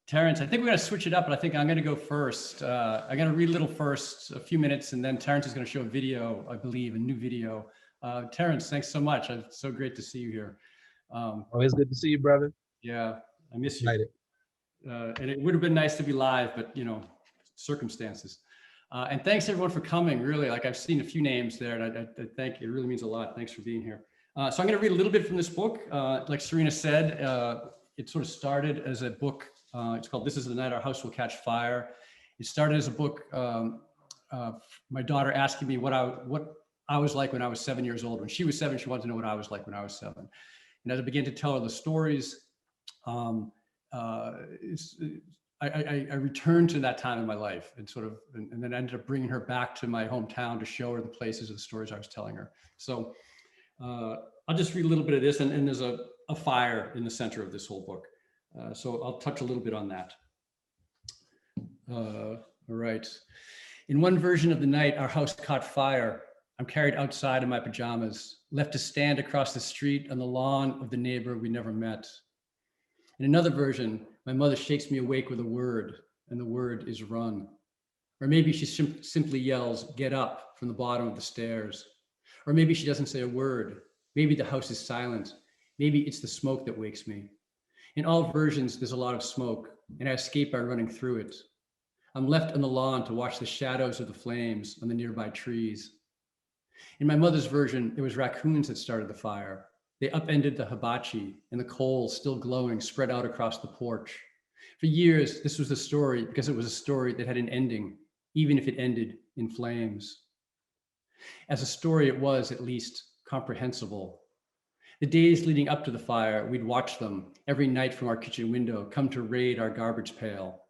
Terrance, I think we're going to switch it up, but I think I'm going to go first. I'm going to read a little first, a few minutes, and then Terrance is going to show a video, I believe, a new video. Terrance, thanks so much. It's so great to see you here. Always good to see you, brother. Yeah, I miss you. Excited. And it would have been nice to be live, but you know, circumstances. And thanks everyone for coming. Really, like I've seen a few names there, and I thank you. It really means a lot. Thanks for being here. So I'm going to read a little bit from this book. Like Serena said, it sort of started as a book. It's called "This Is the Night Our House Will Catch Fire." It started as a book. My daughter asking me what I was like when I was 7 years old. When she was 7, she wanted to know what I was like when I was 7. And as I began to tell her the stories, I returned to that time in my life and and then ended up bringing her back to my hometown to show her the places of the stories I was telling her. So I'll just read a little bit of this, and there's a fire in the center of this whole book. So I'll touch a little bit on that. All right. In one version of the night, our house caught fire. I'm carried outside in my pajamas, left to stand across the street on the lawn of the neighbor we never met. In another version, my mother shakes me awake with a word, and the word is run. Or maybe she simply yells, "Get up," from the bottom of the stairs. Or maybe she doesn't say a word. Maybe the house is silent. Maybe it's the smoke that wakes me. In all versions, there's a lot of smoke, and I escape by running through it. I'm left on the lawn to watch the shadows of the flames on the nearby trees. In my mother's version, it was raccoons that started the fire. They upended the hibachi, and the coals, still glowing, spread out across the porch. For years, this was the story because it was a story that had an ending, even if it ended in flames. As a story, it was, at least, comprehensible. The days leading up to the fire, we'd watch them every night from our kitchen window come to raid our garbage pail.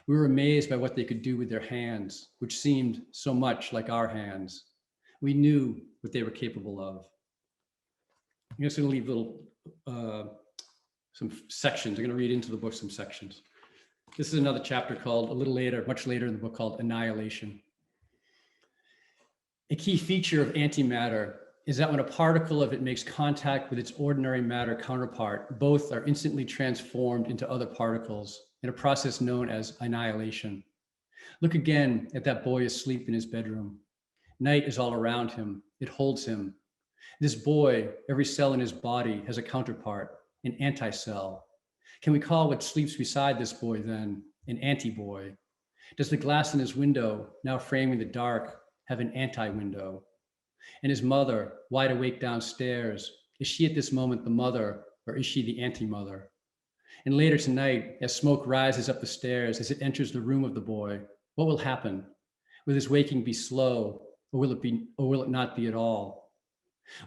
We were amazed by what they could do with their hands, which seemed so much like our hands. We knew what they were capable of. I'm just going to leave some sections. I'm going to read into the book some sections. This is another chapter called, a little later, much later in the book, called Annihilation. A key feature of antimatter is that when a particle of it makes contact with its ordinary matter counterpart, both are instantly transformed into other particles in a process known as annihilation. Look again at that boy asleep in his bedroom. Night is all around him. It holds him. This boy, every cell in his body has a counterpart, an anti-cell. Can we call what sleeps beside this boy then an anti-boy? Does the glass in his window, now framing the dark, have an anti-window? And his mother, wide awake downstairs, is she at this moment the mother, or is she the anti-mother? And later tonight, as smoke rises up the stairs, as it enters the room of the boy, what will happen? Will his waking be slow, or will it not be at all?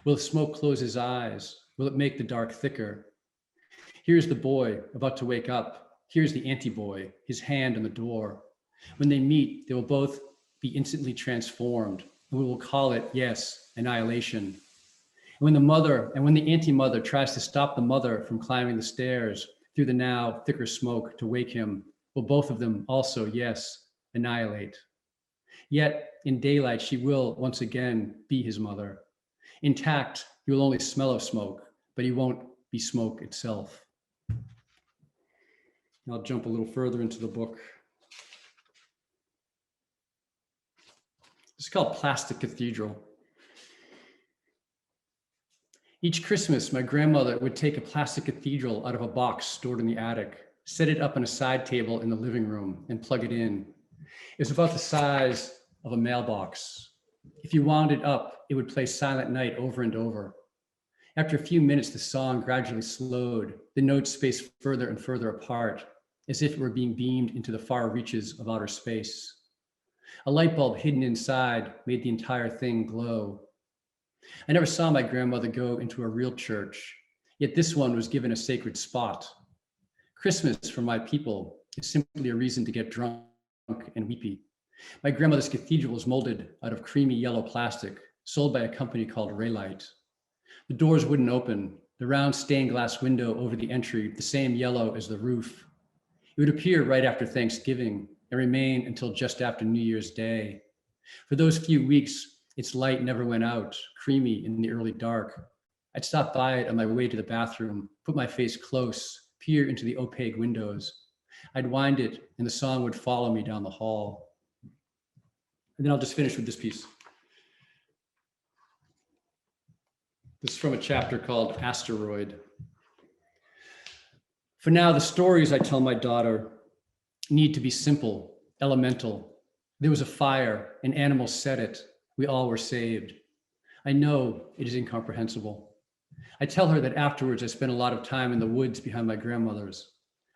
Will the smoke close his eyes? Will it make the dark thicker? Here's the boy about to wake up. Here's the anti-boy, his hand on the door. When they meet, they will both be instantly transformed, and we will call it, yes, annihilation. And when the anti-mother tries to stop the mother from climbing the stairs through the now thicker smoke to wake him, will both of them also, yes, annihilate. Yet in daylight, she will once again be his mother. Intact, he will only smell of smoke, but he won't be smoke itself. I'll jump a little further into the book. It's called Plastic Cathedral. Each Christmas, my grandmother would take a plastic cathedral out of a box stored in the attic, set it up on a side table in the living room, and plug it in. It was about the size of a mailbox. If you wound it up, it would play Silent Night over and over. After a few minutes, the song gradually slowed, the notes spaced further and further apart, as if it were being beamed into the far reaches of outer space. A light bulb hidden inside made the entire thing glow. I never saw my grandmother go into a real church, yet this one was given a sacred spot. Christmas for my people is simply a reason to get drunk and weepy. My grandmother's cathedral was molded out of creamy yellow plastic, sold by a company called Raylight. The doors wouldn't open, the round stained glass window over the entry, the same yellow as the roof. It would appear right after Thanksgiving and remain until just after New Year's Day. For those few weeks, its light never went out, creamy in the early dark. I'd stop by it on my way to the bathroom, put my face close, peer into the opaque windows. I'd wind it and the song would follow me down the hall. And then I'll just finish with this piece. This is from a chapter called Asteroid. For now, the stories I tell my daughter need to be simple, elemental. There was a fire, an animal set it, we all were saved. I know it is incomprehensible. I tell her that afterwards I spent a lot of time in the woods behind my grandmother's.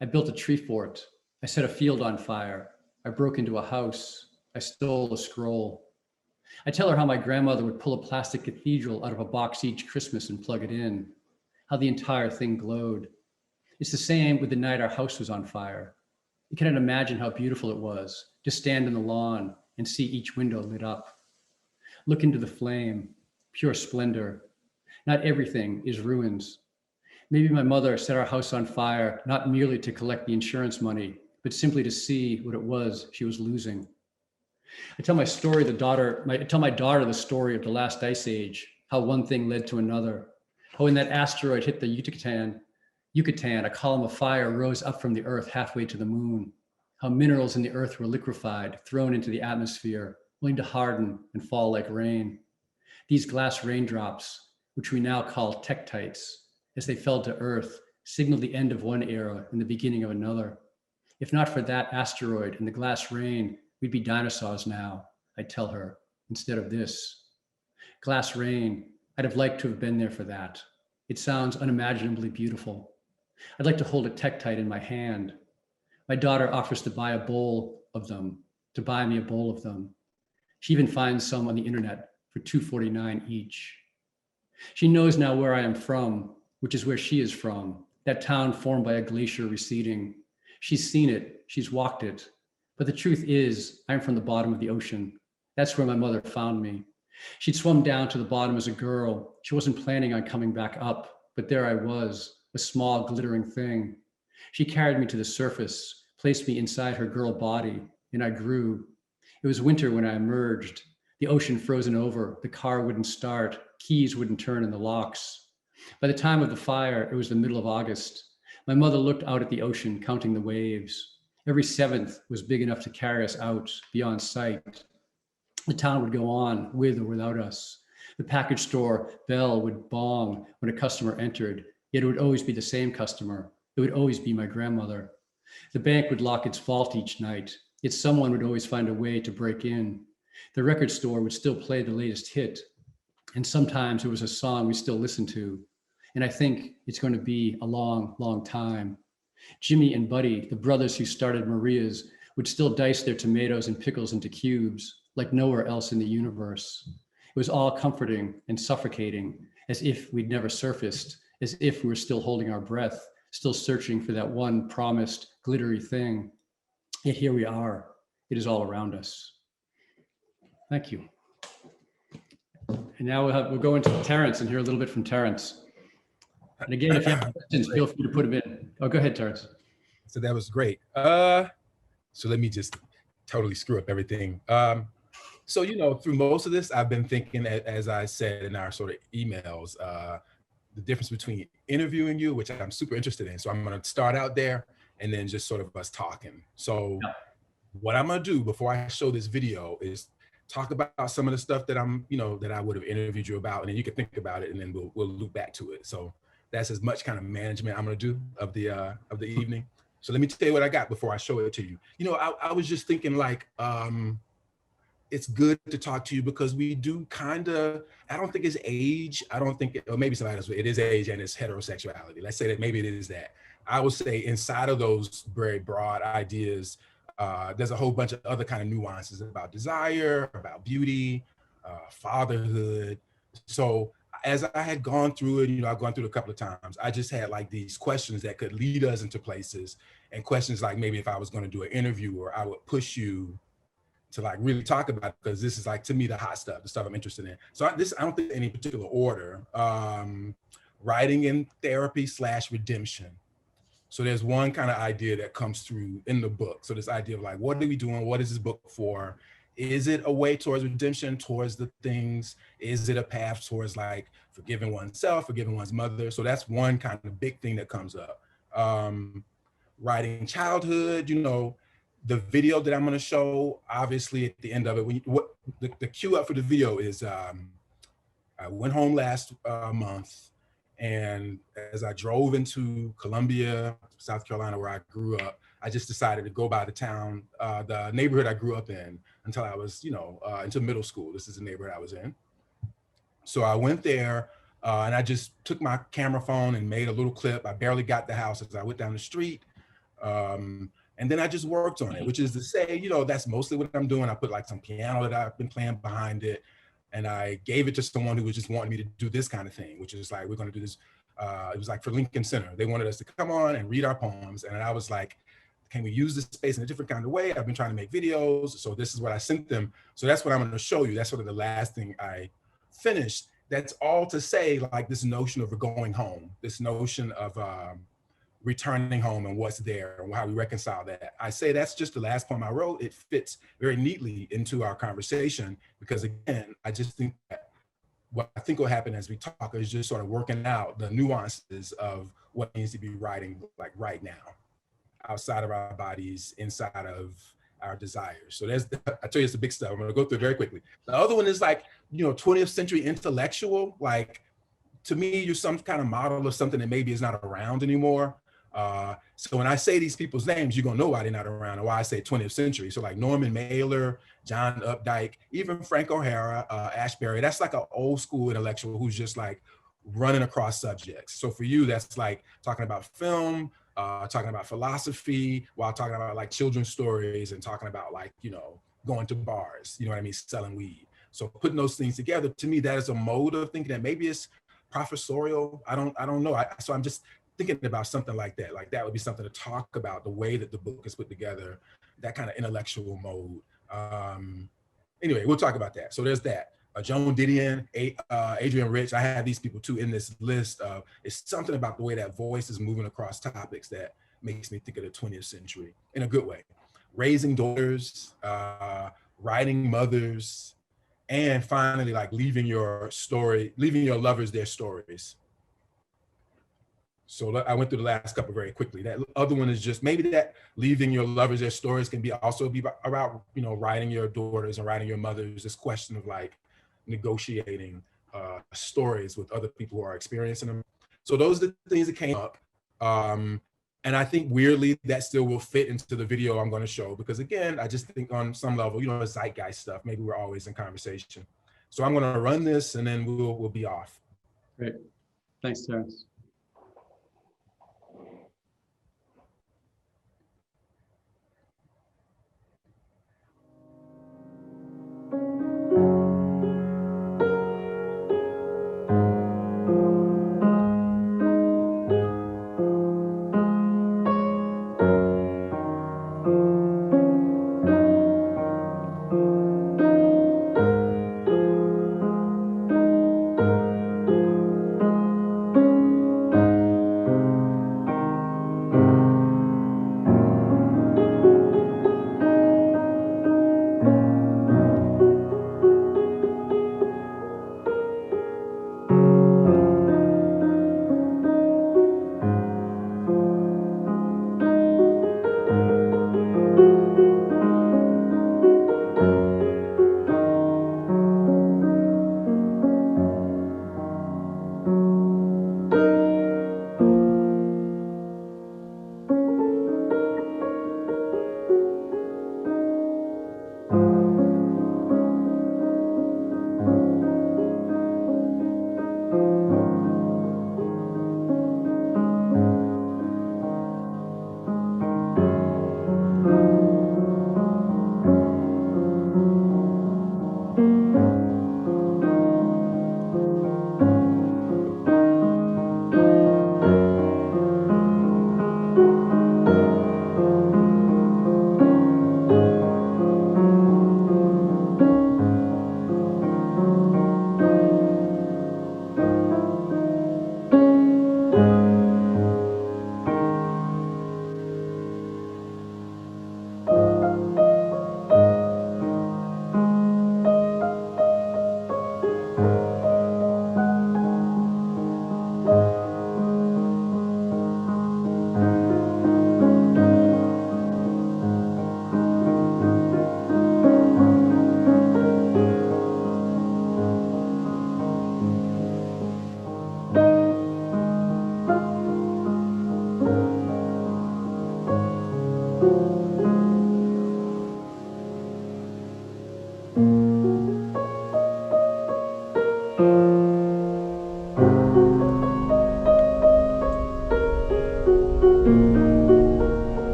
I built a tree fort. I set a field on fire. I broke into a house. I stole a scroll. I tell her how my grandmother would pull a plastic cathedral out of a box each Christmas and plug it in, how the entire thing glowed. It's the same with the night our house was on fire. You cannot imagine how beautiful it was to stand in the lawn and see each window lit up. Look into the flame, pure splendor. Not everything is ruins. Maybe my mother set our house on fire, not merely to collect the insurance money, but simply to see what it was she was losing. I tell my daughter the story of the last ice age, how one thing led to another, how when that asteroid hit the Yucatan, a column of fire rose up from the earth halfway to the moon, how minerals in the earth were liquefied, thrown into the atmosphere, only to harden and fall like rain. These glass raindrops, which we now call tektites, as they fell to earth, signaled the end of one era and the beginning of another. If not for that asteroid and the glass rain, we'd be dinosaurs now, I tell her, instead of this. Glass rain, I'd have liked to have been there for that. It sounds unimaginably beautiful. I'd like to hold a tektite in my hand. My daughter offers to buy me a bowl of them. She even finds some on the internet for $2.49 each. She knows now where I am from, which is where she is from, that town formed by a glacier receding. She's seen it, she's walked it. But the truth is, I'm from the bottom of the ocean. That's where my mother found me. She'd swum down to the bottom as a girl. She wasn't planning on coming back up, but there I was, a small glittering thing. She carried me to the surface, placed me inside her girl body, and I grew. It was winter when I emerged. The ocean frozen over, the car wouldn't start, keys wouldn't turn in the locks. By the time of the fire, it was the middle of August. My mother looked out at the ocean, counting the waves. Every seventh was big enough to carry us out beyond sight. The town would go on with or without us. The package store bell would bong when a customer entered, yet it would always be the same customer. It would always be my grandmother. The bank would lock its vault each night, yet someone would always find a way to break in. The record store would still play the latest hit, and sometimes it was a song we still listen to. And I think it's going to be a long, long time. Jimmy and Buddy, the brothers who started Maria's, would still dice their tomatoes and pickles into cubes, like nowhere else in the universe. It was all comforting and suffocating, as if we'd never surfaced, as if we were still holding our breath, still searching for that one promised glittery thing. Yet here we are. It is all around us. Thank you. And now we'll go into Terrance and hear a little bit from Terrance. And again, if you have questions, feel free to put them in. Oh, go ahead, Terrance. So that was great. So let me just totally screw up everything. So, through most of this, I've been thinking, as I said in our sort of emails, the difference between interviewing you, which I'm super interested in. So I'm going to start out there and then just sort of us talking. So what I'm going to do before I show this video is talk about some of the stuff that that I would have interviewed you about, and then you can think about it, and then we'll loop back to it. So that's as much kind of management I'm going to do of the evening. So let me tell you what I got before I show it to you. I was just thinking, like, it's good to talk to you because we do kind of, I don't think it's age. I don't think, or maybe somebody else, it is age and it's heterosexuality. Let's say that maybe it is that. I would say inside of those very broad ideas, there's a whole bunch of other kind of nuances about desire, about beauty, fatherhood. So as I had gone through it, I've gone through it a couple of times, I just had like these questions that could lead us into places, and questions like maybe if I was going to do an interview, or I would push you to like really talk about it, because this is like, to me, the hot stuff, the stuff I'm interested in. So I don't think in any particular order. Writing in therapy / redemption. So there's one kind of idea that comes through in the book. So this idea of like, what are we doing? What is this book for? Is it a way towards redemption, towards the things? Is it a path towards like forgiving oneself, forgiving one's mother? So that's one kind of big thing that comes up. writing childhood, you know, the video that I'm going to show, obviously at the end of it, the cue up for the video is I went home last month, and as I drove into Columbia, South Carolina, where I grew up, I just decided to go by the neighborhood I grew up in until I was, until middle school. This is the neighborhood I was in. So I went there and I just took my camera phone and made a little clip. I barely got the house as I went down the street. And then I just worked on it, which is to say, that's mostly what I'm doing. I put like some piano that I've been playing behind it. And I gave it to someone who was just wanting me to do this kind of thing, which is like, we're going to do this. It was like for Lincoln Center. They wanted us to come on and read our poems. And I was like, can we use this space in a different kind of way? I've been trying to make videos. So this is what I sent them. So that's what I'm going to show you. That's sort of the last thing I finished. That's all to say, like, this notion of going home, this notion of returning home and what's there and how we reconcile that. I say that's just the last poem I wrote. It fits very neatly into our conversation because, again, I just think that what I think will happen as we talk is just sort of working out the nuances of what needs to be writing like right now, outside of our bodies, inside of our desires. So I tell you, it's the big stuff. I'm gonna go through it very quickly. The other one is like, 20th century intellectual. Like, to me, you're some kind of model of something that maybe is not around anymore. So when I say these people's names, you're gonna know why they're not around and why I say 20th century. So like Norman Mailer, John Updike, even Frank O'Hara, Ashbery, that's like an old school intellectual who's just like running across subjects. So for you, that's like talking about film, talking about philosophy, while talking about like children's stories and talking about like, going to bars, selling weed. So putting those things together, to me, that is a mode of thinking that maybe it's professorial. I don't know. So I'm just thinking about something like that. Like that would be something to talk about, the way that the book is put together, that kind of intellectual mode. Anyway, we'll talk about that. So there's that. Joan Didion, Adrian Rich, I have these people too in this list. It's something about the way that voice is moving across topics that makes me think of the 20th century in a good way. Raising daughters, writing mothers, and finally, like leaving your lovers their stories. So I went through the last couple very quickly. That other one is just maybe that leaving your lovers their stories can also be about, writing your daughters and writing your mothers, this question of like negotiating stories with other people who are experiencing them. So those are the things that came up. And I think weirdly that still will fit into the video I'm going to show, because again, I just think on some level, zeitgeist stuff, maybe we're always in conversation. So I'm going to run this and then we'll be off. Great. Thanks, Terrance.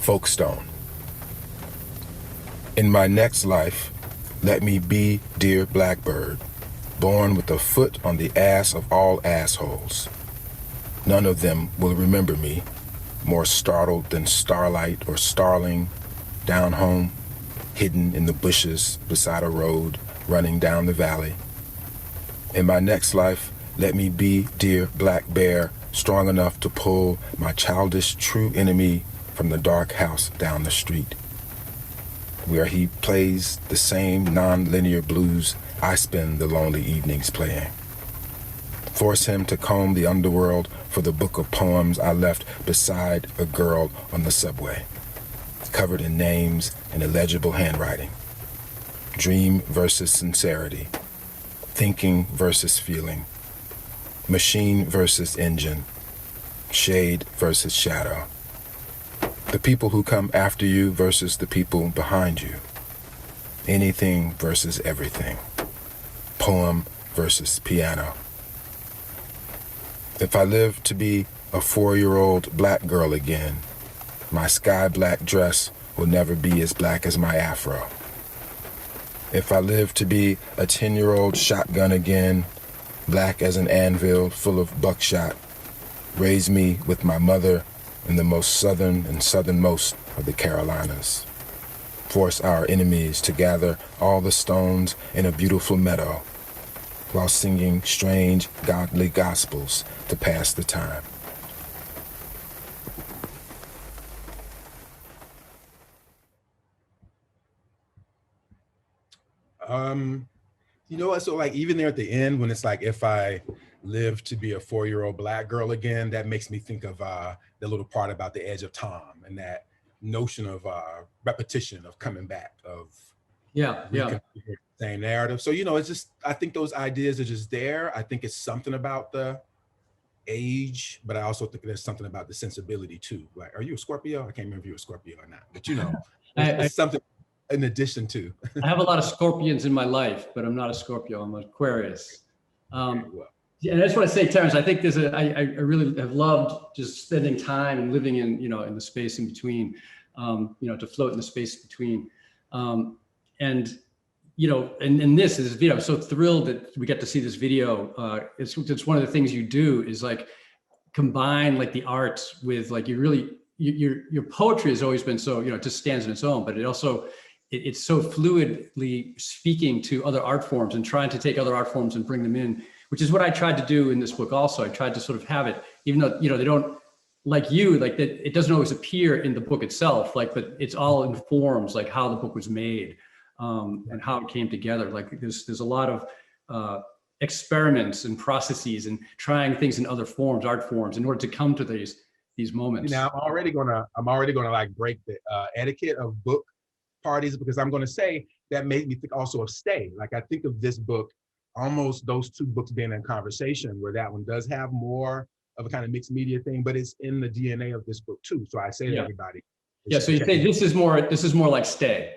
Folkestone. In my next life, let me be dear blackbird, born with a foot on the ass of all assholes. None of them will remember me, more startled than starlight or starling, down home, hidden in the bushes beside a road running down the valley. In my next life, let me be dear black bear, strong enough to pull my childish true enemy from the dark house down the street, where he plays the same non-linear blues I spend the lonely evenings playing. Force him to comb the underworld for the book of poems I left beside a girl on the subway, covered in names and illegible handwriting. Dream versus sincerity, thinking versus feeling, machine versus engine, shade versus shadow. The people who come after you versus the people behind you. Anything versus everything. Poem versus piano. If I live to be a 4-year-old black girl again, my sky black dress will never be as black as my afro. If I live to be a 10-year-old shotgun again, black as an anvil full of buckshot, raise me with my mother in the most southern and southernmost of the Carolinas. Force our enemies to gather all the stones in a beautiful meadow, while singing strange godly gospels to pass the time. You know what? So like even there at the end, when it's like, if I live to be a 4-year-old black girl again, that makes me think of the little part about the edge of time and that notion of repetition, of coming back, of the same narrative. So, you know, it's just, I think those ideas are just there. I think it's something about the age, but I also think there's something about the sensibility too. Like, are you a Scorpio? I can't remember if you're a Scorpio or not, but you know, it's something in addition to. I have a lot of scorpions in my life, but I'm not a Scorpio. I'm an Aquarius. And I just want to say, Terrance, I think I really have loved just spending time and living in, you know, in the space in between, you know, to float in the space between. And, you know, and this is, you know, I'm so thrilled that we get to see this video. It's one of the things you do is like combine like the arts with like, your poetry has always been so, you know, it just stands on its own, but it also, it's so fluidly speaking to other art forms and trying to take other art forms and bring them in, which is what I tried to do in this book also. I tried to sort of have it, even though, you know, they don't, like you, like that, it doesn't always appear in the book itself, like, but it's all in forms, like how the book was made and how it came together. Like there's a lot of experiments and processes and trying things in other forms, art forms, in order to come to these moments. Now I'm already gonna like break the etiquette of book parties, because I'm gonna say that made me think also of Stay. Like I think of this book, almost those two books being in conversation, where that one does have more of a kind of mixed media thing, but it's in the DNA of this book too. So I say to everybody. Yeah, so you say this is more like Stay.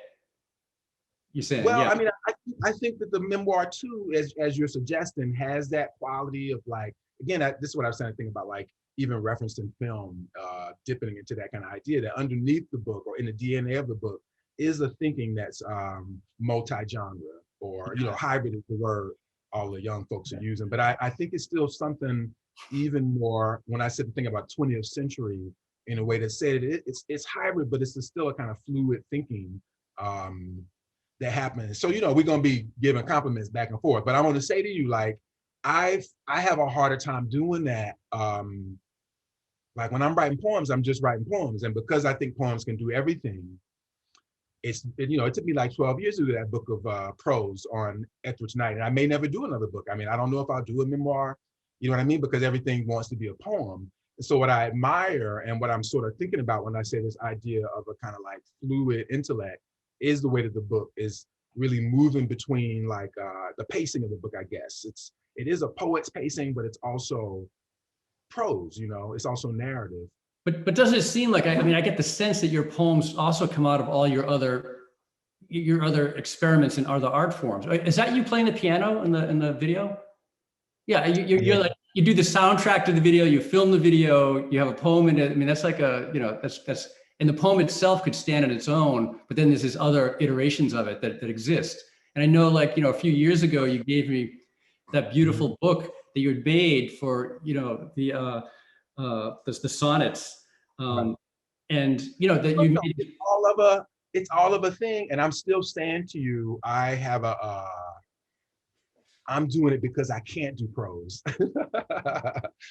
You're saying, well, I mean, I think that the memoir too, as you're suggesting, has that quality of like, again, this is what I was saying, think about like even referenced in film, dipping into that kind of idea that underneath the book or in the DNA of the book is a thinking that's multi-genre, or, you know, hybrid is the word all the young folks are using. But I think it's still something even more, when I said the thing about 20th century, in a way that said it's hybrid, but it's still a kind of fluid thinking that happens. So, you know, we're gonna be giving compliments back and forth, but I want to say to you, like, I have a harder time doing that. Like when I'm writing poems, I'm just writing poems. And because I think poems can do everything, you know, it took me like 12 years to do that book of prose on Etheridge Night. And I may never do another book. I mean, I don't know if I'll do a memoir, you know what I mean? Because everything wants to be a poem. And so what I admire and what I'm sort of thinking about when I say this idea of a kind of like fluid intellect is the way that the book is really moving between like the pacing of the book, I guess. It is a poet's pacing, but it's also prose, you know, it's also narrative. But doesn't it seem like, I mean, I get the sense that your poems also come out of all your other experiments in other art forms. Is that you playing the piano in the video? Yeah, you're like, you do the soundtrack to the video, you film the video, you have a poem in it. I mean, that's like a, you know, that's, And the poem itself could stand on its own, but then there's these other iterations of it that exist. And I know, like, a few years ago, you gave me that beautiful book that you had made for, the sonnets. And, that you made. It's all of a thing. And I'm still saying to you, I have I'm doing it because I can't do prose.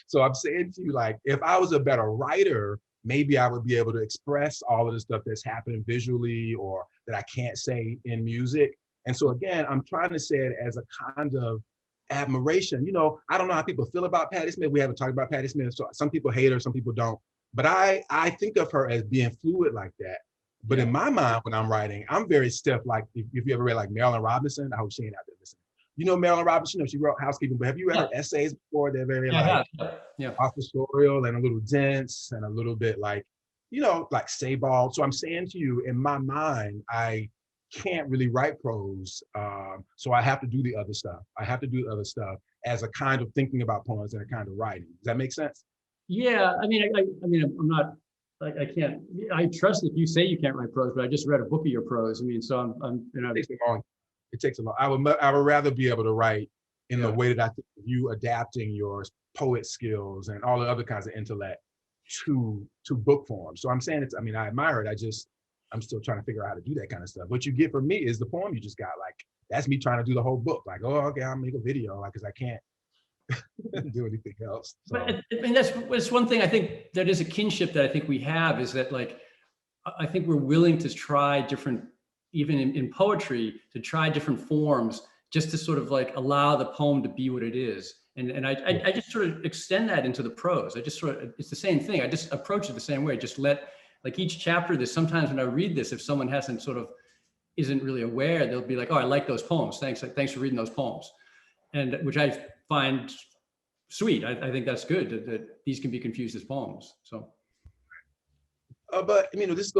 So I'm saying to you, like, if I was a better writer, maybe I would be able to express all of the stuff that's happening visually or that I can't say in music. And so again, I'm trying to say it as a kind of admiration. I don't know how people feel about Patti Smith. We haven't talked about Patti Smith. So some people hate her, some people don't. But I think of her as being fluid like that. But in my mind, when I'm writing, I'm very stiff. Like if you ever read like Marilyn Robinson, I hope she ain't out there listening. Marilyn Robinson, she wrote Housekeeping, but have you read her essays before? They're very authorial and a little dense and a little bit like, like Sebald. So I'm saying to you, in my mind, I can't really write prose. So I have to do the other stuff. I have to do the other stuff as a kind of thinking about poems and a kind of writing. Does that make sense? Yeah, I mean, I'm not, I can't, I trust if you say you can't write prose, but I just read a book of your prose. I mean, so I'm It takes a long. I would rather be able to write in the way that I think of you adapting your poet skills and all the other kinds of intellect to book form. So I'm saying I admire it. I'm still trying to figure out how to do that kind of stuff. What you get from me is the poem you just got. Like, that's me trying to do the whole book. Like, oh, okay, I'll make a video, like, because I can't do anything else. So. But I mean, that's one thing I think that is a kinship that I think we have, is that, like, I think we're willing to try different, even in poetry, to try different forms just to sort of like allow the poem to be what it is. And I just sort of extend that into the prose. It's the same thing. I just approach it the same way. Just let, like, each chapter, there's sometimes when I read this, if someone isn't really aware, they'll be like, oh, I like those poems. Thanks for reading those poems. And which I find sweet. I think that's good that these can be confused as poems. So. But this is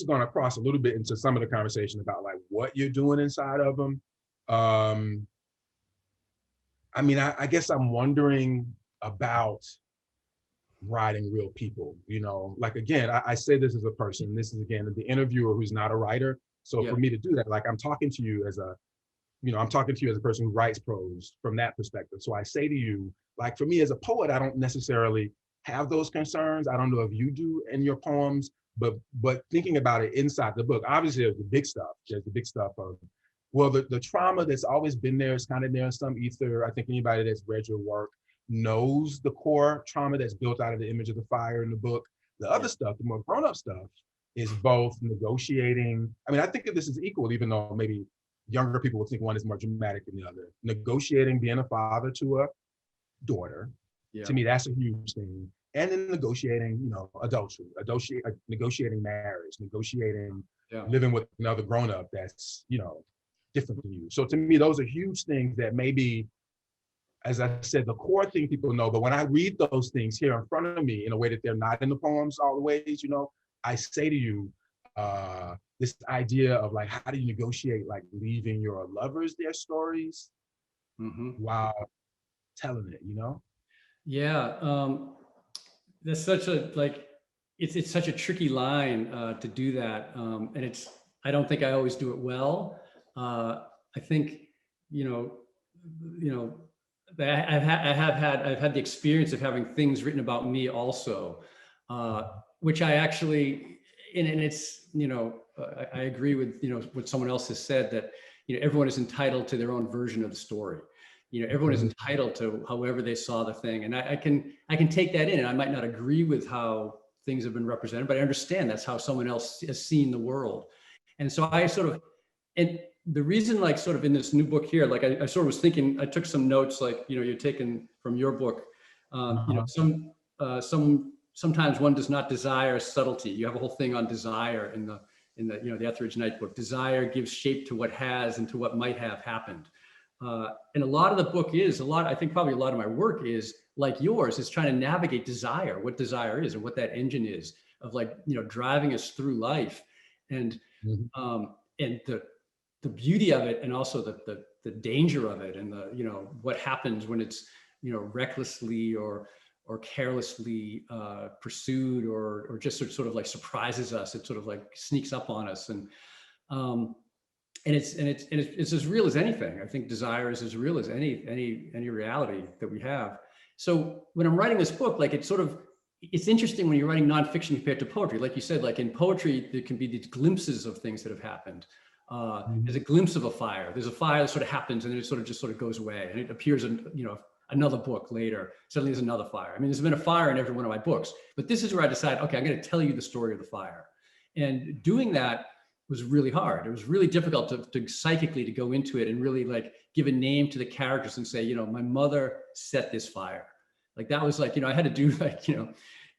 going to cross a little bit into some of the conversation about like what you're doing inside of them. I guess I'm wondering about writing real people. Like, again, I say this as a person. This is, again, the interviewer who's not a writer. So for me to do that, like, I'm talking to you as a person who writes prose from that perspective. So I say to you, like, for me as a poet, I don't necessarily have those concerns. I don't know if you do in your poems, but thinking about it inside the book, obviously there's the big stuff. There's the big stuff of, well, the trauma that's always been there is kind of there in some ether. I think anybody that's read your work knows the core trauma that's built out of the image of the fire in the book. The other stuff, the more grown-up stuff, is both negotiating. I think of this as equal, even though maybe younger people would think one is more dramatic than the other. Negotiating being a father to a daughter. To me, that's a huge thing. And then negotiating, adultery, negotiating marriage, negotiating living with another grown-up that's, different than you. So to me, those are huge things that maybe, as I said, the core thing people know. But when I read those things here in front of me in a way that they're not in the poems all the ways, I say to you, this idea of like, how do you negotiate like leaving your lovers their stories while telling it, Yeah, that's such a, like, it's such a tricky line to do that, and I don't think I always do it well. I think I've had the experience of having things written about me also, which I actually, and it's I agree with what someone else has said, that everyone is entitled to their own version of the story. Everyone is entitled to however they saw the thing. And I can take that in, and I might not agree with how things have been represented, but I understand that's how someone else has seen the world. And so and the reason, like, sort of in this new book here, like, I sort of was thinking, I took some notes, like, you're taken from your book. Sometimes one does not desire subtlety. You have a whole thing on desire in the Etheridge Knight book. Desire gives shape to what has and to what might have happened. And a lot of the book I think probably a lot of my work is like yours, is trying to navigate desire, what desire is and what that engine is of, like, driving us through life, and the beauty of it, and also the danger of it, and what happens when it's, recklessly or or carelessly pursued, or just sort of like surprises us. It sort of like sneaks up on us, and it's as real as anything. I think desire is as real as any reality that we have. So when I'm writing this book, like it's interesting when you're writing nonfiction compared to poetry. Like you said, like in poetry, there can be these glimpses of things that have happened. There's a glimpse of a fire. There's a fire that sort of happens, and then it sort of goes away, and it appears in, another book later. Suddenly there's another fire. I mean, there's been a fire in every one of my books, but this is where I decided, okay, I'm going to tell you the story of the fire. And doing that was really hard. It was really difficult to psychically to go into it and really like give a name to the characters and say, my mother set this fire. Like that was like, I had to do like,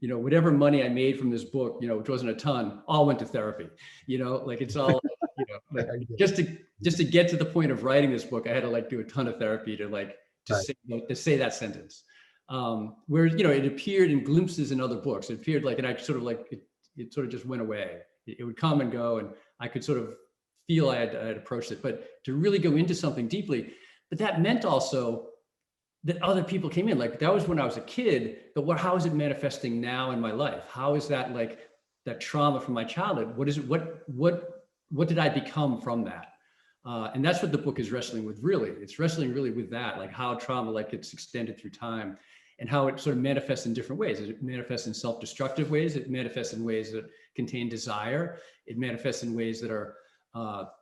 whatever money I made from this book, which wasn't a ton, all went to therapy. Like it's all, like just to get to the point of writing this book, I had to like do a ton of therapy to like to say that sentence. Where it appeared in glimpses in other books. It appeared like, and I sort of like it sort of just went away. It would come and go, and I could sort of feel I had approached it. But to really go into something deeply, but that meant also that other people came in. Like that was when I was a kid, but how is it manifesting now in my life? How is that like that trauma from my childhood? What is it? What did I become from that? And that's what the book is wrestling with, really. It's wrestling really with that, like how trauma like gets extended through time and how it sort of manifests in different ways. It manifests in self-destructive ways. It manifests in ways that contain desire. It manifests in ways that are,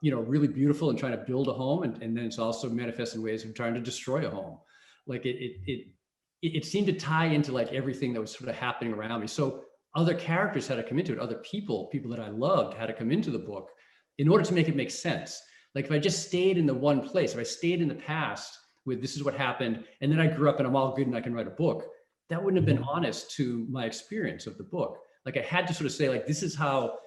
really beautiful and trying to build a home. And then it's also manifests in ways of trying to destroy a home. Like it seemed to tie into like everything that was sort of happening around me. So other characters had to come into it. Other people that I loved had to come into the book in order to make it make sense. Like if I just stayed in the one place, if I stayed in the past with this is what happened, and then I grew up and I'm all good and I can write a book, that wouldn't have been honest to my experience of the book. Like I had to sort of say like, this is how,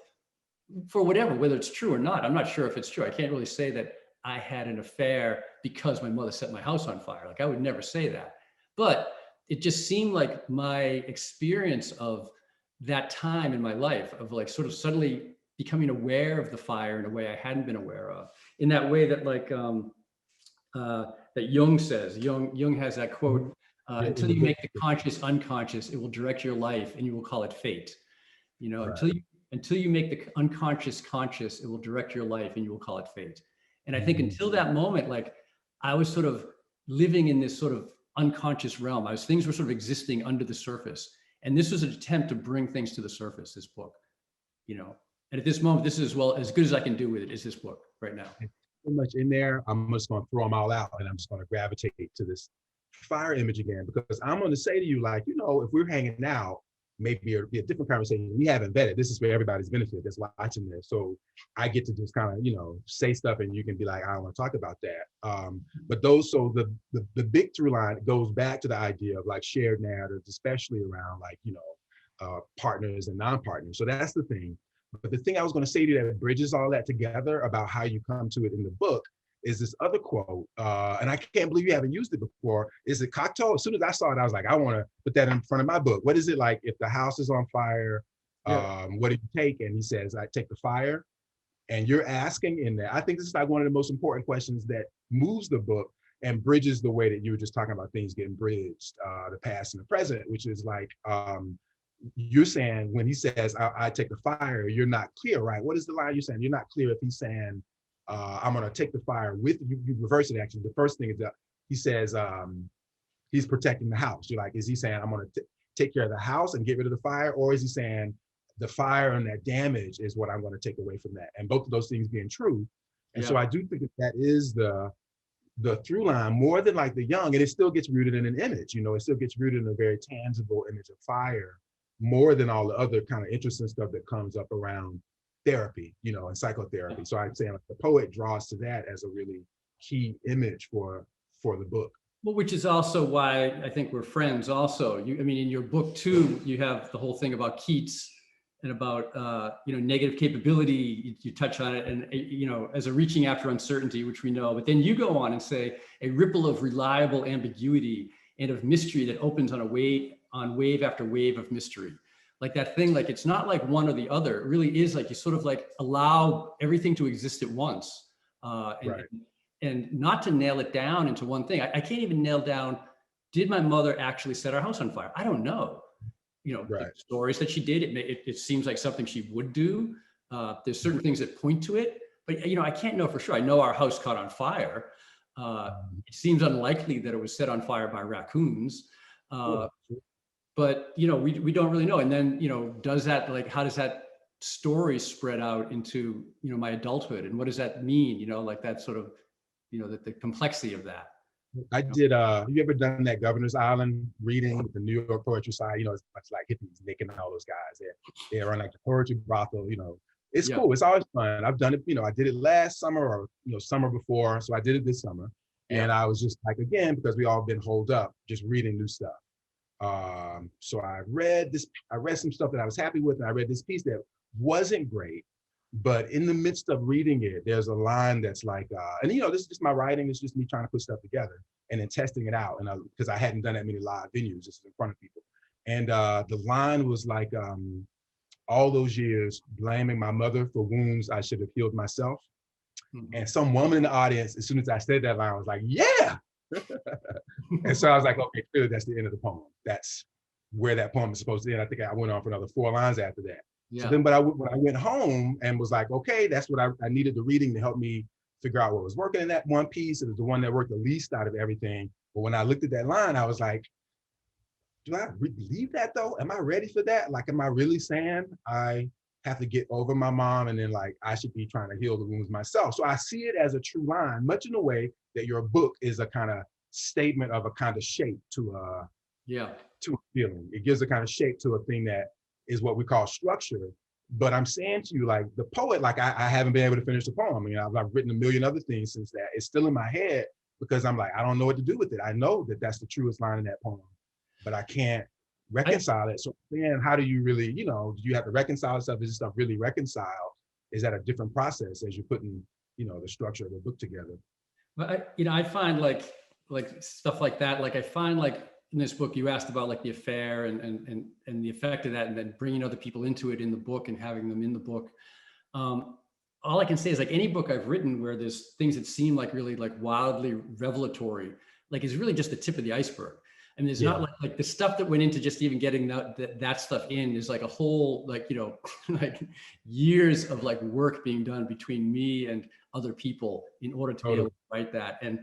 for whatever, whether it's true or not, I'm not sure if it's true. I can't really say that I had an affair because my mother set my house on fire. Like I would never say that. But it just seemed like my experience of that time in my life of like sort of suddenly becoming aware of the fire in a way I hadn't been aware of, in that way that like that Jung says. Jung has that quote: "Until you make the conscious unconscious, it will direct your life, and you will call it fate." Until you make the unconscious conscious, it will direct your life, and you will call it fate. And I think until that moment, like I was sort of living in this sort of unconscious realm. Things were sort of existing under the surface, and this was an attempt to bring things to the surface. This book, And at this moment, this is as good as I can do with it is this book right now. So much in there. I'm just going to throw them all out, and I'm just going to gravitate to this fire image again, because I'm going to say to you, like, if we're hanging out, maybe it'll be a different conversation. We haven't vetted. This is for everybody's benefit that's watching this. So I get to just kind of, say stuff, and you can be like, I don't want to talk about that. But the big through line goes back to the idea of like shared narratives, especially around like, partners and non-partners. So that's the thing. But the thing I was going to say to you that bridges all that together about how you come to it in the book is this other quote, and I can't believe you haven't used it before. Is it Cocteau? As soon as I saw it, I was like, I want to put that in front of my book. What is it like if the house is on fire? What do you take? And he says, I take the fire. And you're asking in there, I think this is like one of the most important questions that moves the book and bridges the way that you were just talking about things getting bridged, the past and the present, which is like, you're saying when he says, I take the fire, you're not clear, right? What is the line you're saying? You're not clear if he's saying, I'm going to take the fire with you. You reverse it, actually. The first thing is that he says he's protecting the house. You're like, is he saying I'm going to take care of the house and get rid of the fire? Or is he saying the fire and that damage is what I'm going to take away from that? And both of those things being true. And so I do think that is the through line more than like the Jung, and it still gets rooted in an image, it still gets rooted in a very tangible image of fire, more than all the other kind of interesting stuff that comes up around therapy, and psychotherapy. So I'm saying like the poet draws to that as a really key image for the book. Well, which is also why I think we're friends also. In your book too, you have the whole thing about Keats and about, negative capability. You touch on it and, as a reaching after uncertainty, which we know, but then you go on and say a ripple of reliable ambiguity and of mystery that opens on wave after wave of mystery. Like that thing, like it's not like one or the other. It really is like you sort of like allow everything to exist at once, and not to nail it down into one thing. I can't even nail down did my mother actually set our house on fire? I don't know. The stories that she did, it seems like something she would do. There's certain things that point to it, but I can't know for sure. I know our house caught on fire. It seems unlikely that it was set on fire by raccoons. But we don't really know. And then how does that story spread out into my adulthood, and what does that mean? Like that sort of the complexity of that. I did. Have you ever done that Governor's Island reading with the New York Poetry Society? It's much like hippies, Nick and all those guys. They run like the poetry brothel. It's cool. It's always fun. I've done it. I did it last summer or summer before, so I did it this summer. And I was just like, again, because we all been holed up, just reading new stuff. So I read some stuff that I was happy with, and I read this piece that wasn't great, but in the midst of reading it, there's a line that's like, and this is just my writing, it's just me trying to put stuff together and then testing it out. And because I hadn't done that many live venues, just in front of people. And the line was like, all those years blaming my mother for wounds I should have healed myself. And some woman in the audience, as soon as I said that line, was like, yeah. And so I was like, okay, clearly that's the end of the poem. That's where that poem is supposed to end. I think I went on for another 4 lines after that. So then, when I went home and was like, okay, that's what I needed the reading to help me figure out what was working in that one piece. It was the one that worked the least out of everything. But when I looked at that line, I was like, do I believe that though? Am I ready for that? Like, am I really saying I have to get over my mom and then like I should be trying to heal the wounds myself? So I see it as a true line, much in the way that your book is a kind of statement of a kind of shape to a feeling. It gives a kind of shape to a thing that is what we call structure. But I'm saying to you, like the poet, like I haven't been able to finish the poem. I've written a million other things since that. It's still in my head because I'm like, I don't know what to do with it. I know that that's the truest line in that poem, but I can't reconcile it. So then how do you really, do you have to reconcile stuff? Is this stuff really reconciled? Is that a different process as you're putting, the structure of the book together? But I find like stuff like that. Like I find like in this book, you asked about like the affair and the effect of that, and then bringing other people into it in the book and having them in the book. All I can say is like any book I've written where there's things that seem like really like wildly revelatory, like is really just the tip of the iceberg. I mean, there's not like the stuff that went into just even getting that stuff in is like a whole, like, like years of like work being done between me and other people in order to be able to write that. And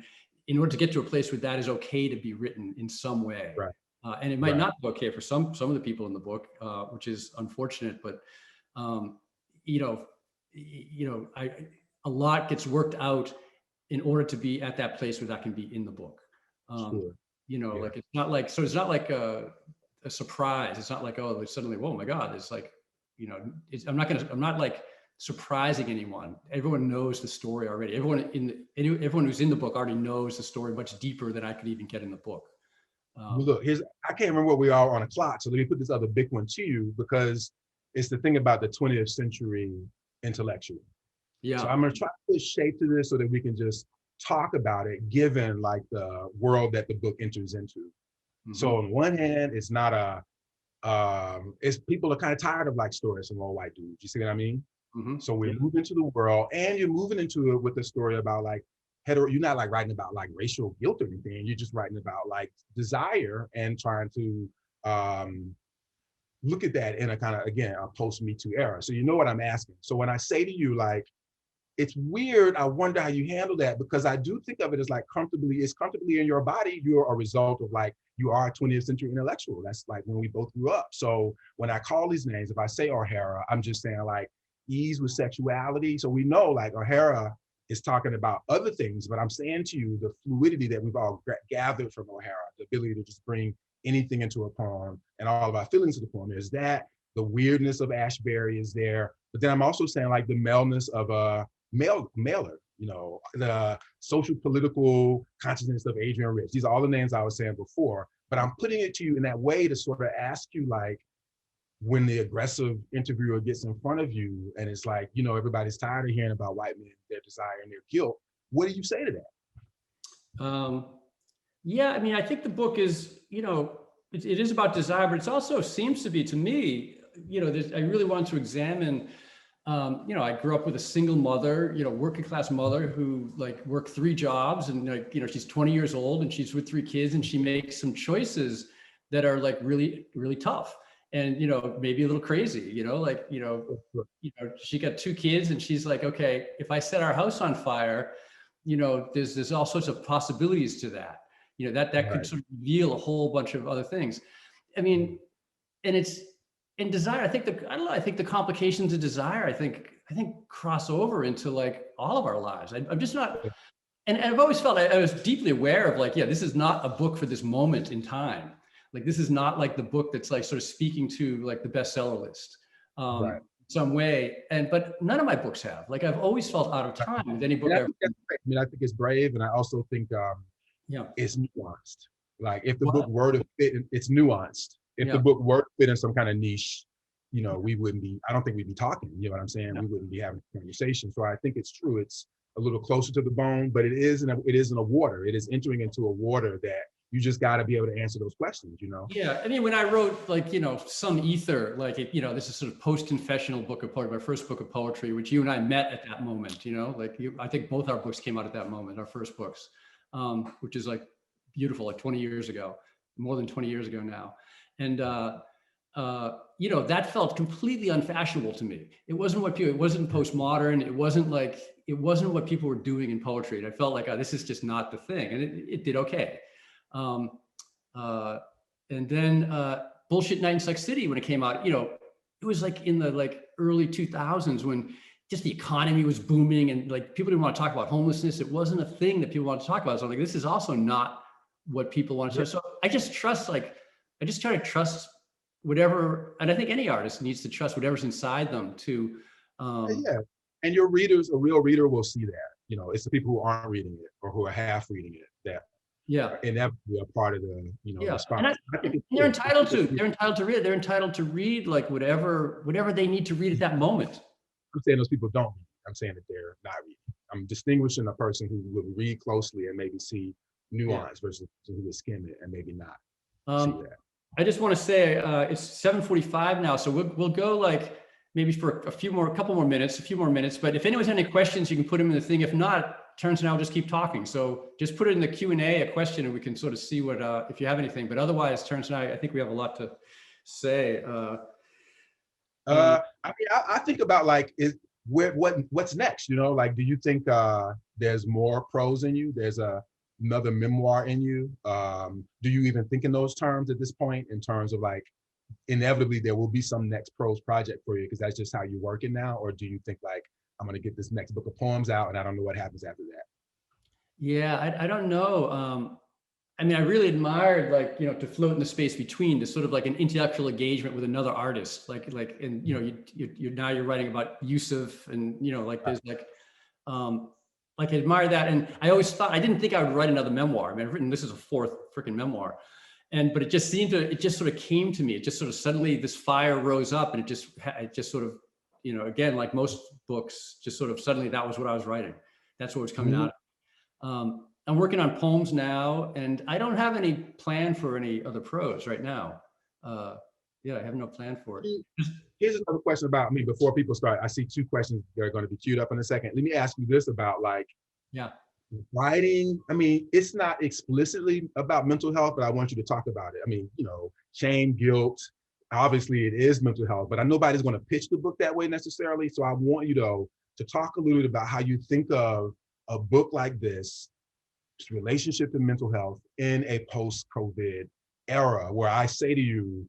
in order to get to a place where that is okay to be written in some way. Right. And it might not be okay for some of the people in the book, which is unfortunate, but, a lot gets worked out in order to be at that place where that can be in the book. Like it's not like a surprise. It's not like, oh, suddenly, oh my God, it's like, I'm not like surprising anyone. Everyone knows the story already. Everyone who's in the book already knows the story much deeper than I could even get in the book. Look, I can't remember what we are on a clock, so let me put this other big one to you, because it's the thing about the 20th century intellectual. Yeah. So I'm going to try to put shape to this so that we can just talk about it, given like the world that the book enters into. Mm-hmm. So on one hand, it's not it's people are kind of tired of like stories from old white dudes. You see what I mean? Mm-hmm. So we move into the world, and you're moving into it with a story about like you're not like writing about like racial guilt or anything. You're just writing about like desire and trying to look at that in a kind of, again, a post-Me Too era. So you know what I'm asking. So when I say to you, like, it's weird, I wonder how you handle that, because I do think of it as like it's comfortably in your body. You're a result of like, you are a 20th century intellectual. That's like when we both grew up. So when I call these names, if I say O'Hara, I'm just saying like ease with sexuality. So we know like O'Hara is talking about other things, but I'm saying to you, the fluidity that we've all gathered from O'Hara, the ability to just bring anything into a poem and all of our feelings of the poem, is that the weirdness of Ashbery is there. But then I'm also saying like the maleness of a mailer, the social political consciousness of Adrian Rich. These are all the names I was saying before, but I'm putting it to you in that way to sort of ask you, like, when the aggressive interviewer gets in front of you and it's like, everybody's tired of hearing about white men, their desire and their guilt, what do you say to that? I mean, I think the book is, it is about desire, but it also seems to be, to me, I really want to examine you know, I grew up with a single mother, you know, working class mother who like worked 3 jobs, and like, you know, she's 20 years old and she's with 3 kids, and she makes some choices that are like really, really tough. And, you know, maybe a little crazy, you know, like, she got 2 kids and she's like, okay, if I set our house on fire, you know, there's all sorts of possibilities to that, you know, that could sort of reveal a whole bunch of other things. I mean, and it's in desire. I think I don't know. I think the complications of desire, I think cross over into like all of our lives. I'm just not, and I've always felt I was deeply aware of like, yeah, this is not a book for this moment in time. Like, this is not like the book that's like sort of speaking to like the bestseller list, some way. But none of my books have. Like, I've always felt out of time with any book. I think it's brave, and I also think it's nuanced. Like, if the book were to fit, it's nuanced. If the book were to fit in some kind of niche, you know, we wouldn't be, I don't think we'd be talking, you know what I'm saying? We wouldn't be having a conversation. So I think it's true. It's a little closer to the bone, but it isn't a water. It is entering into a water that you just got to be able to answer those questions, you know? Yeah. I mean, when I wrote like, you know, Some Ether, like, you know, this is sort of post-confessional book of poetry, my first book of poetry, which you and I met at that moment, you know, like I think both our books came out at that moment, our first books, which is like beautiful, like 20 years ago, more than 20 years ago now. And, you know, that felt completely unfashionable to me. It wasn't it wasn't postmodern. It wasn't what people were doing in poetry. And I felt like, oh, this is just not the thing. And it did okay. And then Bullshit Night in Sex City, when it came out, you know, it was like in the like early 2000s when just the economy was booming and like people didn't want to talk about homelessness. It wasn't a thing that people wanted to talk about. So I'm like, this is also not what people want to say. So I just try to trust whatever, and I think any artist needs to trust whatever's inside them to. And your readers, a real reader will see that. You know, it's the people who aren't reading it or who are half reading it that inevitably are part of the, you know, response. And they're entitled to. They're entitled to read. They're entitled to read like whatever they need to read at that moment. I'm saying those people don't read. I'm saying that they're not reading. I'm distinguishing a person who will read closely and maybe see nuance versus who would skim it and maybe not see that. I just want to say it's 7:45 now, so we'll go like maybe for a few more minutes. But if anyone's any questions, you can put them in the thing. If not, Terrance and I will just keep talking. So just put it in the Q&A, a question, and we can sort of see what if you have anything. But otherwise, Terrance and I think we have a lot to say. I mean, I think about like what's next. You know, like, do you think there's more prose in you? There's another memoir in you? Do you even think in those terms at this point, in terms of like, inevitably there will be some next prose project for you because that's just how you're working now? Or do you think like, I'm going to get this next book of poems out and I don't know what happens after that? Yeah, I don't know. I mean, I really admired like, you know, to float in the space between, to sort of like an intellectual engagement with another artist, like, and, you know, you're writing about Yusuf and, you know, like there's like I admire that. And I always thought, I didn't think I would write another memoir. I mean, I've written, this is a 4th freaking memoir. But it just sort of came to me. It just sort of suddenly this fire rose up and it just sort of, you know, again, like most books, just sort of suddenly that was what I was writing. That's what was coming out of. I'm working on poems now, and I don't have any plan for any other prose right now. I have no plan for it. Here's another question about me before people start. I see 2 questions that are going to be queued up in a second. Let me ask you this about like, writing. I mean, it's not explicitly about mental health, but I want you to talk about it. I mean, you know, shame, guilt, obviously it is mental health, but nobody's going to pitch the book that way necessarily. So I want you to talk a little bit about how you think of a book like this, relationship to mental health in a post-COVID era, where I say to you,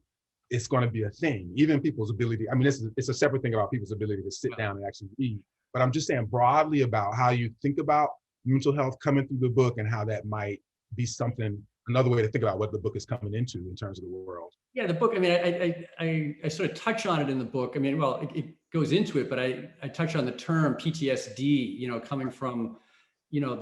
it's going to be a thing. Even people's ability, I mean, it's a separate thing about people's ability to sit down and actually read, but I'm just saying broadly about how you think about mental health coming through the book and how that might be something, another way to think about what the book is coming into in terms of the world. Yeah, the book, I mean, I sort of touch on it in the book. I mean, well, it goes into it, but I touch on the term PTSD, you know, coming from, you know,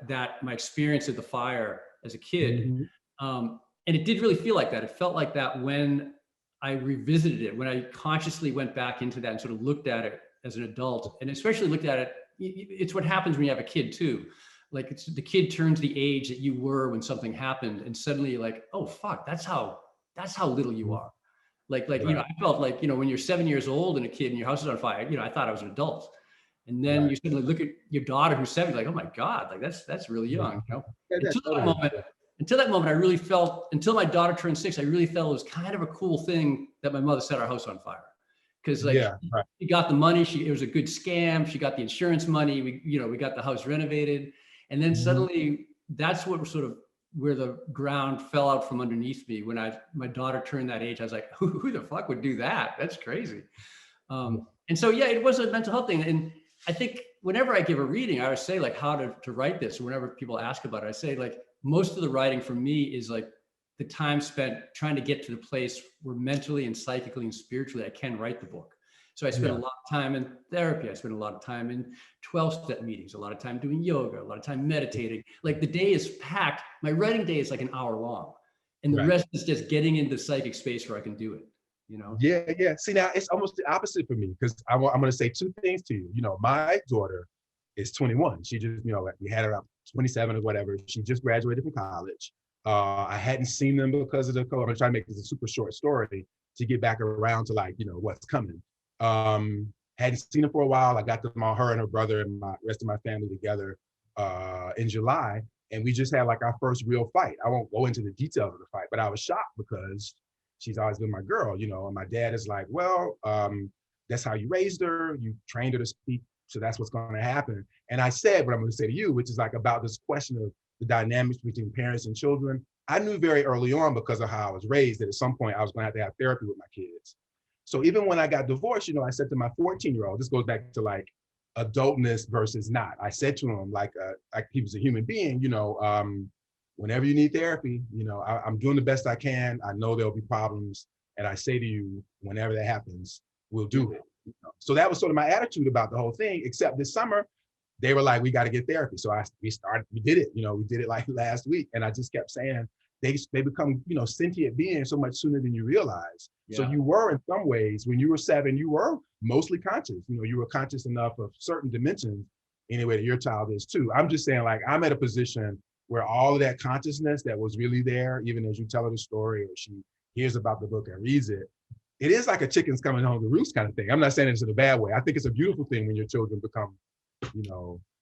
that my experience at the fire as a kid. And it did really feel like that. It felt like that when I revisited it, when I consciously went back into that and sort of looked at it as an adult, and especially looked at it, it's what happens when you have a kid too. Like, it's the kid turns the age that you were when something happened, and suddenly you're like, oh fuck, that's how little you are. I felt like, when you're 7 years old and a kid and your house is on fire, I thought I was an adult. And then you suddenly look at your daughter who's 7, like, oh my God, like that's really young, Until that moment, I really felt, until my daughter turned 6, I really felt it was kind of a cool thing that my mother set our house on fire. Because she got the money, it was a good scam. She got the insurance money. We got the house renovated. And then suddenly that's what sort of where the ground fell out from underneath me. When my daughter turned that age, I was like, who the fuck would do that? That's crazy. And so, it was a mental health thing. And I think whenever I give a reading, I always say like how to write this. Whenever people ask about it, I say like most of the writing for me is like the time spent trying to get to the place where mentally and psychically and spiritually I can write the book. So I spend a lot of time in therapy. I spend a lot of time in 12-step meetings, a lot of time doing yoga, a lot of time meditating. Like the day is packed. My writing day is like an hour long. And the rest is just getting into psychic space where I can do it, Yeah. See, now it's almost the opposite for me because I'm going to say two things to you. My daughter is 21. She just, we had her up 27 or whatever. She just graduated from college. I hadn't seen them because of the COVID. I'm trying to make this a super short story to get back around to like, what's coming. Hadn't seen them for a while. I got them all, her and her brother and my rest of my family together in July. And we just had like our first real fight. I won't go into the details of the fight, but I was shocked because she's always been my girl, and my dad is like, well, that's how you raised her. You trained her to speak. So that's what's going to happen. And I said what I'm going to say to you, which is like about this question of the dynamics between parents and children. I knew very early on because of how I was raised that at some point I was going to have therapy with my kids. So even when I got divorced, I said to my 14-year-old, this goes back to like adultness versus not. I said to him, like he was a human being, whenever you need therapy, I'm doing the best I can. I know there'll be problems. And I say to you, whenever that happens, we'll do it. So that was sort of my attitude about the whole thing, except this summer, they were like, we got to get therapy. So we did it, we did it like last week. And I just kept saying, they become, sentient beings so much sooner than you realize. Yeah. So you were in some ways, when you were 7, you were mostly conscious. You were conscious enough of certain dimensions anyway that your child is too. I'm just saying like, I'm at a position where all of that consciousness that was really there, even as you tell her the story or she hears about the book and reads it, it is like a chicken's coming home to roost kind of thing. I'm not saying it's in a bad way. I think it's a beautiful thing when your children become,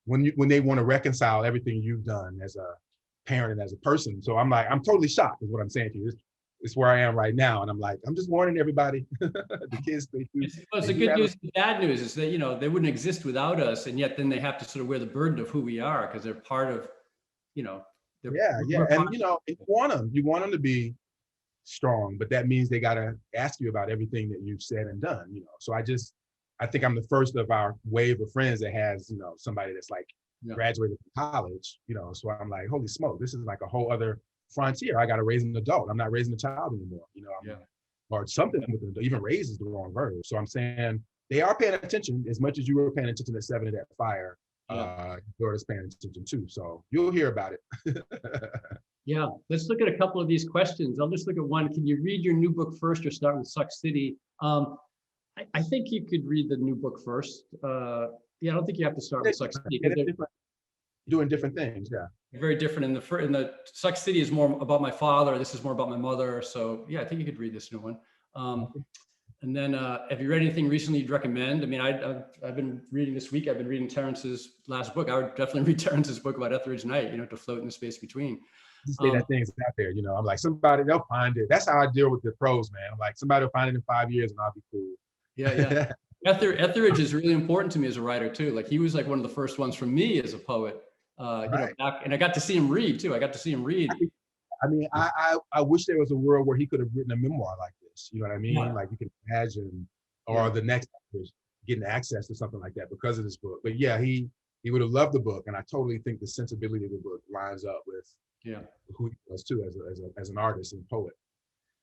when they want to reconcile everything you've done as a parent and as a person. So I'm like, I'm totally shocked is what I'm saying to you. It's where I am right now. And I'm like, I'm just warning everybody, the kids. It's the good news. The bad news is that, they wouldn't exist without us. And yet then they have to sort of wear the burden of who we are because they're part of, And you want them to be strong, but that means they got to ask you about everything that you've said and done, So I think I'm the first of our wave of friends that has, somebody that's like graduated from college, so I'm like, holy smoke, this is like a whole other frontier. I got to raise an adult. I'm not raising a child anymore, or something with them. Even raise is the wrong verb. So I'm saying they are paying attention as much as you were paying attention at 7 to that fire. Daughter's paying attention too. So you'll hear about it. Yeah, let's look at a couple of these questions. I'll just look at one. Can you read your new book first or start with Suck City? I think you could read the new book first. I don't think you have to start with Suck City. Doing different things, very different. In the Suck City is more about my father. This is more about my mother. So I think you could read this new one. And then have you read anything recently you'd recommend? I mean, I've been reading this week. I've been reading Terrance's last book. I would definitely read Terrance's book about Etheridge Night, to float in the space between. Just say that thing's out there, I'm like, somebody, they'll find it. That's how I deal with the prose, man. I'm like, somebody will find it in 5 years and I'll be cool. Yeah. Etheridge is really important to me as a writer too. Like he was like one of the first ones for me as a poet. And I got to see him read too. I mean, I wish there was a world where he could have written a memoir like this. You know what I mean? Yeah. Like you can imagine, or the next getting access to something like that because of this book. But yeah, he would have loved the book, and I totally think the sensibility of the book lines up with who he was too as an artist and poet.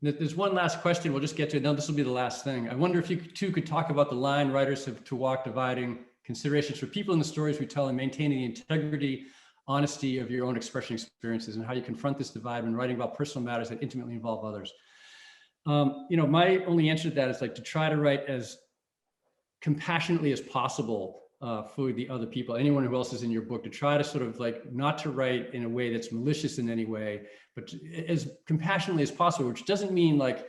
There's one last question. We'll just get to it. Now this will be the last thing. I wonder if you two could talk about the line writers have to walk dividing considerations for people in the stories we tell and maintaining the integrity, honesty of your own expression experiences and how you confront this divide when writing about personal matters that intimately involve others. My only answer to that is like to try to write as compassionately as possible for the other people, anyone who else is in your book, to try to sort of like not to write in a way that's malicious in any way, but as compassionately as possible, which doesn't mean like,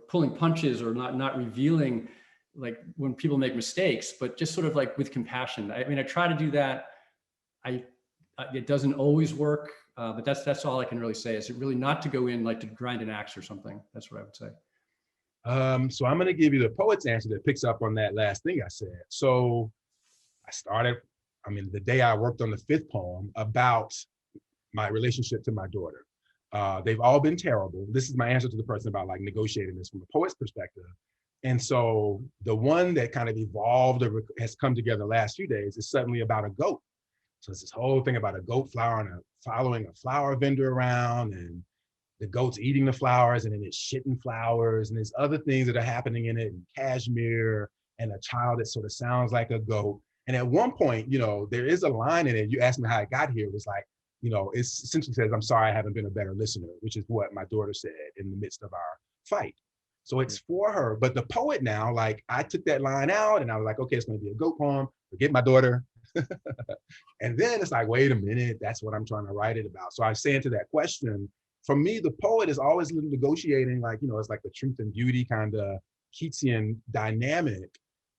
pulling punches or not revealing like when people make mistakes, but just sort of like with compassion. I mean, I try to do that. It doesn't always work, but that's all I can really say, is it really not to go in like to grind an axe or something. That's what I would say. So I'm going to give you the poet's answer that picks up on that last thing I said. So the day I worked on the 5th poem about my relationship to my daughter. They've all been terrible. This is my answer to the person about like negotiating this from a poet's perspective. And so the one that kind of evolved or has come together the last few days is suddenly about a goat. So it's this whole thing about a goat following a flower vendor around, and the goat's eating the flowers and then it's shitting flowers, and there's other things that are happening in it, and cashmere, and a child that sort of sounds like a goat. And at one point, there is a line in it. You asked me how it got here. It was like, it essentially says, "I'm sorry I haven't been a better listener," which is what my daughter said in the midst of our fight. So it's for her. But the poet now, like, I took that line out and I was like, okay, it's going to be a goat poem. Forget my daughter. And then it's like, wait a minute, that's what I'm trying to write it about. So I was saying to that question, for me, the poet is always negotiating, like, it's like the truth and beauty kind of Keatsian dynamic.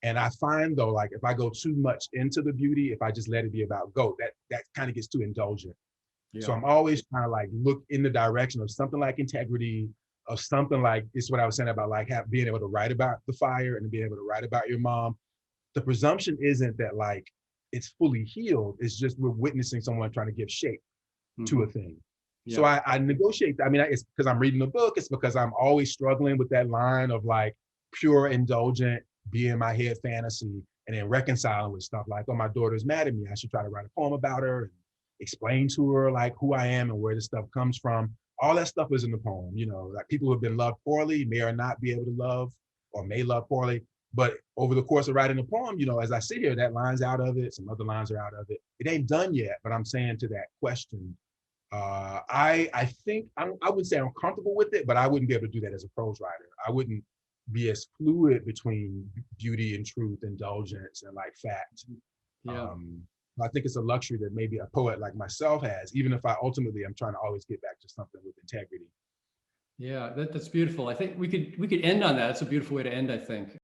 And I find though, like if I go too much into the beauty, if I just let it be about goat, that kind of gets too indulgent. Yeah. So I'm always trying to like look in the direction of something like integrity, of something like, it's what I was saying about like being able to write about the fire and being able to write about your mom. The presumption isn't that like it's fully healed. It's just we're witnessing someone trying to give shape to a thing. Yeah. So I negotiate. I mean, it's because I'm reading the book. It's because I'm always struggling with that line of like pure indulgent, be in my head fantasy, and then reconciling with stuff like, oh, my daughter's mad at me. I should try to write a poem about her and explain to her like who I am and where this stuff comes from. All that stuff is in the poem. Like people who have been loved poorly may or not be able to love, or may love poorly. But over the course of writing the poem, as I sit here, that line's out of it. Some other lines are out of it. It ain't done yet, but I'm saying to that question, I think I wouldn't say I'm comfortable with it, but I wouldn't be able to do that as a prose writer. I wouldn't be as fluid between beauty and truth, indulgence and like fact. Yeah. I think it's a luxury that maybe a poet like myself has, even if I'm trying to always get back to something with integrity. Yeah, that's beautiful. I think we could end on that. It's a beautiful way to end, I think.